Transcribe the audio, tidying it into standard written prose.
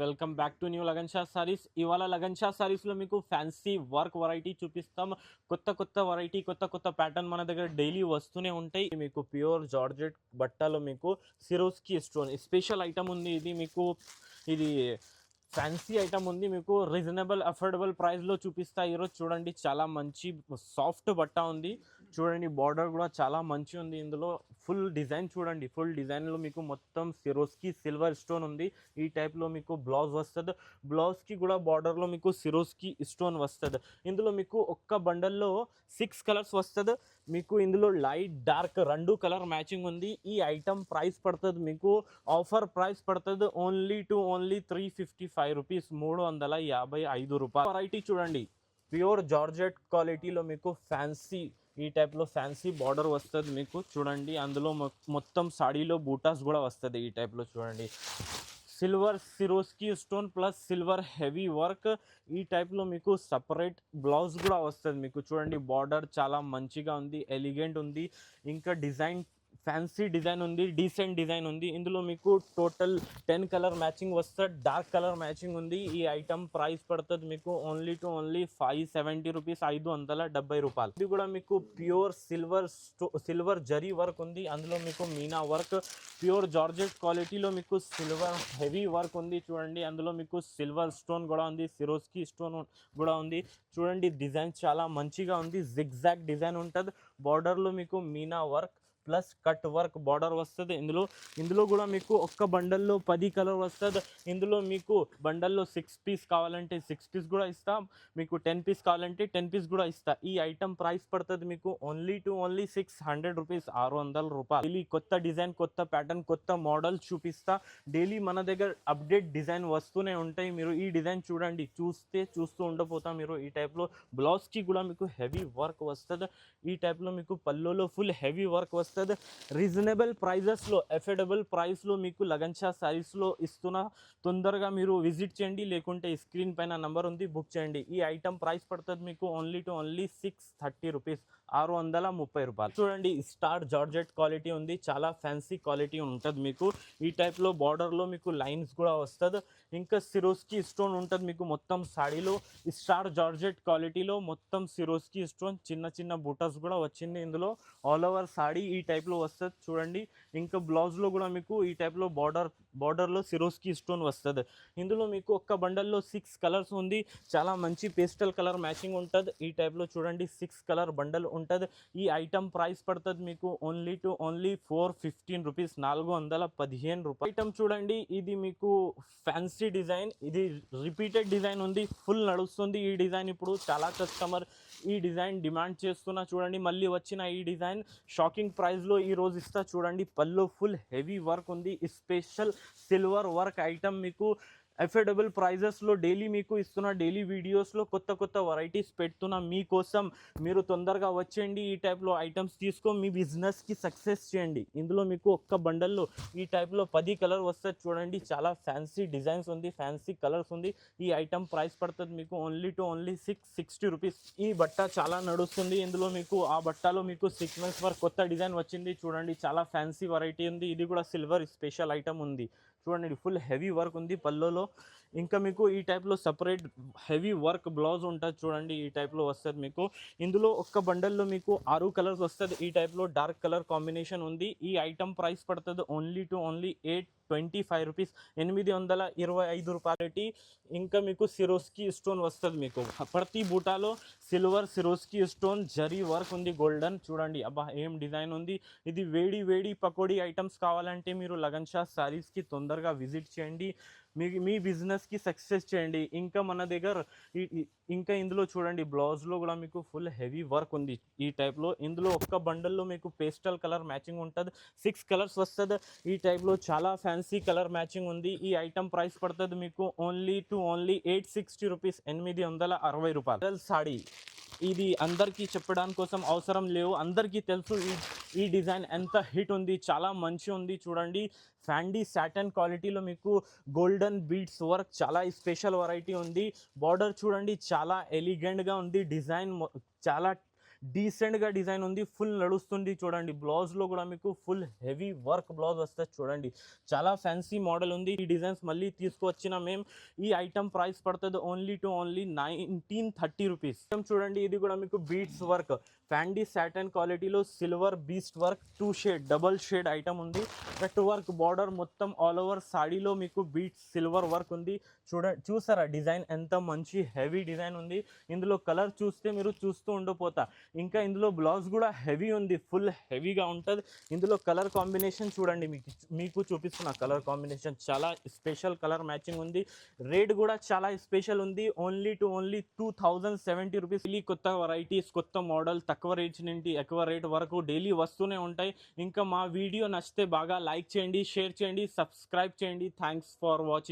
Welcome back to new lagan Shah saris. ఇవాళ లగన్ షా సారీస్లో మీకు fancy work variety చూపిస్తాం. కొత్త వెరైటీ, కొత్త ప్యాటర్న్ మన దగ్గర డైలీ వస్తూనే ఉంటాయి. మీకు ప్యూర్ జార్జెట్ బట్టలో మీకు సిరోస్కి స్టోన్ స్పెషల్ ఐటమ్ ఉంది. ఇది ఫ్యాన్సీ ఐటమ్ ఉంది. మీకు రీజనబుల్ అఫోర్డబుల్ ప్రైస్లో చూపిస్తా ఈరోజు. చూడండి, చాలా మంచి సాఫ్ట్ బట్ట ఉంది. చూడండి, బార్డర్ కూడా చాలా మంచి ఉంది. ఇందులో ఫుల్ డిజైన్ చూడండి, ఫుల్ డిజైన్లో మీకు మొత్తం సిరోస్కి సిల్వర్ స్టోన్ ఉంది. ఈ టైప్లో మీకు బ్లౌజ్ వస్తుంది. బ్లౌజ్కి కూడా బార్డర్లో మీకు సిరోస్కి స్టోన్ వస్తుంది. ఇందులో మీకు ఒక్క బండల్లో 6 కలర్స్ వస్తుంది. మీకు ఇందులో లైట్ డార్క్ 2 కలర్ మ్యాచింగ్ ఉంది. ఈ ఐటమ్ ప్రైస్ పడుతుంది మీకు, ఆఫర్ ప్రైస్ పడుతుంది ఓన్లీ 355 రూపీస్, 355 రూపాయలు. వెరైటీ చూడండి, ప్యూర్ జార్జెట్ క్వాలిటీలో మీకు ఫ్యాన్సీ, ఈ టైప్లో ఫ్యాన్సీ బార్డర్ వస్తుంది మీకు. చూడండి, అందులో మొత్తం సాడీలో బూటాస్ కూడా వస్తుంది. ఈ టైప్లో చూడండి, silver Swarovski stone plus silver heavy work. ఈ టైప్లో మీకు సపరేట్ బ్లౌజ్ కూడా వస్తుంది మీకు. చూడండి, బార్డర్ చాలా మంచిగా ఉంది, ఎలిగెంట్ ఉంది. ఇంకా డిజైన్ ఫ్యాన్సీ డిజైన్ ఉంది, డీసెంట్ డిజైన్ ఉంది. ఇందులో మీకు టోటల్ 10 కలర్ మ్యాచింగ్ వస్తుంది, డార్క్ కలర్ మ్యాచింగ్ ఉంది. ఈ ఐటమ్ ప్రైస్ పడుతుంది మీకు ఓన్లీ 570 రూపీస్, 570 రూపాయలు. ఇది కూడా మీకు ప్యూర్ సిల్వర్ జరీ వర్క్ ఉంది. అందులో మీకు మీనా వర్క్, ప్యూర్ జార్జెట్ క్వాలిటీలో మీకు సిల్వర్ హెవీ వర్క్ ఉంది. చూడండి, అందులో మీకు సిల్వర్ స్టోన్ కూడా ఉంది, సిరోస్కి స్టోన్ కూడా ఉంది. చూడండి, డిజైన్ చాలా మంచిగా ఉంది. జిగ్జాగ్ డిజైన్ ఉంటుంది. బార్డర్లో మీకు Meena work plus cut work border వస్తుంది. ఇందులో కూడా మీకు ఒక్క బండల్లో 10 కలర్ వస్తుంది. ఇందులో మీకు బండల్లో 6 పీస్ కావాలంటే 6 పీస్ కూడా ఇస్తాం. మీకు 10 పీస్ కావాలంటే 10 పీస్ కూడా ఇస్తా. ఈ ఐటమ్ ప్రైస్ పడుతుంది మీకు ఓన్లీ 600 రూపీస్, 600 రూపాయలు. డైలీ కొత్త డిజైన్, కొత్త ప్యాటర్న్, కొత్త మోడల్ చూపిస్తా. డైలీ మన దగ్గర అప్డేట్ డిజైన్ వస్తూనే ఉంటాయి. మీరు ఈ డిజైన్ చూడండి, చూస్తూ ఉండపోతాం మీరు. ఈ టైప్లో బ్లౌజ్కి కూడా మీకు హెవీ వర్క్ వస్తుంది. ఈ టైప్లో మీకు పల్లోలో ఫుల్ హెవీ వర్క్ వస్తుంది. రీజనబుల్ ప్రైజెస్లో, అఫోర్డబుల్ ప్రైస్లో మీకు లగన్ షా సారీస్లో ఇస్తున్నా. తొందరగా మీరు విజిట్ చేయండి, లేకుంటే స్క్రీన్ పైన నంబర్ ఉంది, బుక్ చేయండి. ఈ ఐటమ్ ప్రైస్ పడుతుంది మీకు ఓన్లీ 630 రూపీస్, 630 రూపాయలు. చూడండి, స్టార్ జార్జెట్ క్వాలిటీ ఉంది, చాలా ఫ్యాన్సీ క్వాలిటీ ఉంటుంది మీకు. ఈ టైప్లో బార్డర్లో మీకు లైన్స్ కూడా వస్తుంది. ఇంకా సిరోస్కి స్టోన్ ఉంటుంది మీకు మొత్తం సాడీలో. స్టార్ జార్జెట్ క్వాలిటీలో మొత్తం సిరోస్కి స్టోన్, చిన్న బూటస్ కూడా వచ్చింది ఇందులో. ఆల్ ఓవర్ సాడీ ఈ టైప్లో వస్తుంది. చూడండి, ఇంకా బ్లౌజ్లో కూడా మీకు ఈ టైప్లో బార్డర్లో సిరోస్కి స్టోన్ వస్తుంది. ఇందులో మీకు ఒక్క బండల్లో 6 కలర్స్ ఉంది. చాలా మంచి పేస్టల్ కలర్ మ్యాచింగ్ ఉంటుంది. ఈ టైప్లో చూడండి, 6 కలర్ బండల్ ఉంటుంది. ఈ ఐటమ్ ప్రైస్ పడుతుంది మీకు ఓన్లీ 415 రూపీస్, 415 రూపాయలు. ఐటమ్ చూడండి, ఇది మీకు ఫ్యాన్సీ డిజైన్, ఇది రిపీటెడ్ డిజైన్ ఉంది, ఫుల్ నడుస్తుంది ఈ డిజైన్. ఇప్పుడు చాలా కస్టమర్ ఈ డిజైన్ డిమాండ్ చేస్తున్నా. చూడండి, మళ్ళీ వచ్చిన ఈ డిజైన్ షాకింగ్ ప్రైస్లో ఈరోజు ఇస్తా. చూడండి, పళ్ళు ఫుల్ హెవీ వర్క్ ఉంది, స్పెషల్ సిల్వర్ వర్క్ ఐటమ్ మీకు అఫోర్డబుల్ ప్రైజెస్లో డైలీ మీకు ఇస్తున్న. డైలీ వీడియోస్లో కొత్త వెరైటీస్ పెడుతున్నా మీకోసం. మీరు తొందరగా వచ్చేయండి, ఈ టైప్లో ఐటమ్స్ తీసుకో, మీ బిజినెస్కి సక్సెస్ చేయండి. ఇందులో మీకు ఒక్క బండల్లో ఈ టైప్లో 10 కలర్ వస్తుంది. చూడండి, చాలా ఫ్యాన్సీ డిజైన్స్ ఉంది, ఫ్యాన్సీ కలర్స్ ఉంది. ఈ ఐటమ్ ప్రైస్ పడుతుంది మీకు ఓన్లీ 660 రూపీస్. ఈ బట్ట చాలా నడుస్తుంది. ఇందులో మీకు ఆ బట్టలో మీకు సీక్వెన్స్ వర్క్ కొత్త డిజైన్ వచ్చింది. చూడండి, చాలా ఫ్యాన్సీ వెరైటీ ఉంది. ఇది కూడా సిల్వర్ స్పెషల్ ఐటమ్ ఉంది. చూడండి, ఫుల్ హెవీ వర్క్ ఉంది పల్లోలో. ఇంకా మీకు ఈ టైప్లో సపరేట్ హెవీ వర్క్ బ్లౌజ్ ఉంటుంది. చూడండి, ఈ టైప్లో వస్తుంది మీకు. ఇందులో ఒక్క బండల్లో మీకు 6 కలర్స్ వస్తుంది. ఈ టైప్లో డార్క్ కలర్ కాంబినేషన్ ఉంది. ఈ ఐటమ్ ప్రైస్ పడుతుంది ఓన్లీ 825 రూపీస్, 825 రూపాయలు. ఇంకా మీకు సిరోస్కి స్టోన్ వస్తుంది మీకు. ప్రతి బూటాలో silver Swarovski stone zari work ఉంది, గోల్డెన్. చూడండి, అబ్బా ఏం డిజైన్ ఉంది. ఇది వేడి పకోడీ ఐటమ్స్ కావాలంటే మీరు లగన్ షా సారీస్కి తొందరగా విజిట్ చేయండి, మీ బిజినెస్కి సక్సెస్ చేయండి. ఇంకా మన దగ్గర ఇంకా ఇందులో చూడండి, బ్లౌజ్లో కూడా మీకు ఫుల్ హెవీ వర్క్ ఉంది ఈ టైప్లో. ఇందులో ఒక్క బండల్లో మీకు పేస్టల్ కలర్ మ్యాచింగ్ ఉంటుంది, 6 కలర్స్ వస్తుంది. ఈ టైప్లో చాలా ఫ్యాన్సీ కలర్ మ్యాచింగ్ ఉంది. ఈ ఐటమ్ ప్రైస్ పడుతుంది మీకు ఓన్లీ 860 రూపీస్, 860 రూపాయలు. సాడీ ఇది అందరికీ చెప్పడానికి కోసం అవసరం లేవు, అందరికీ తెలుసు ఈ డిజైన్ ఎంత హిట్ ఉంది, చాలా మంచి ఉంది. చూడండి, ఫ్యాండీ సాటన్ క్వాలిటీలో మీకు గోల్డెన్ బీడ్స్ వర్క్, చాలా స్పెషల్ వెరైటీ ఉంది. బార్డర్ చూడండి, చాలా ఎలిగెంట్గా ఉంది. డిజైన్ చాలా డీసెంట్గా డిజైన్ ఉంది, ఫుల్ నడుస్తుంది చూడండి. బ్లౌజ్లో కూడా మీకు ఫుల్ హెవీ వర్క్ బ్లౌజ్ వస్తుంది చూడండి, చాలా ఫ్యాన్సీ మోడల్ ఉంది. ఈ డిజైన్స్ మళ్ళీ తీసుకువచ్చిన మేము. ఈ ఐటమ్ ప్రైస్ పడుతుంది ఓన్లీ 1930 రూపీస్. చూడండి ఇది కూడా మీకు బీట్స్ వర్క్, ఫ్యాండీ సాటన్ క్వాలిటీలో silver beast work 2 shade double shade item ఉంది. కట్ వర్క్ బార్డర్ మొత్తం ఆల్ ఓవర్ సాడీలో మీకు బీట్స్ సిల్వర్ వర్క్ ఉంది. చూసారా డిజైన్ ఎంత మంచి హెవీ డిజైన్ ఉంది. ఇందులో కలర్ చూస్తే మీరు చూస్తూ ఉండిపోతా. ఇంకా ఇందులో బ్లౌజ్ కూడా హెవీ ఉంది, ఫుల్ హెవీగా ఉంటుంది. ఇందులో కలర్ కాంబినేషన్ చూడండి, మీకు చూపిస్తున్న కలర్ కాంబినేషన్ చాలా స్పెషల్ కలర్ మ్యాచింగ్ ఉంది. రేట్ కూడా చాలా స్పెషల్ ఉంది, ఓన్లీ 2070 రూపీస్. ఈ కొత్త వెరైటీస్ కొత్త మోడల్ తక్కువ రేట్ నుండి ఎక్కువ రేట్ వరకు డైలీ వస్తూనే ఉంటాయి. ఇంకా మా వీడియో నచ్చితే బాగా లైక్ చేయండి, షేర్ చేయండి, సబ్స్క్రైబ్ చేయండి. Thanks for watching.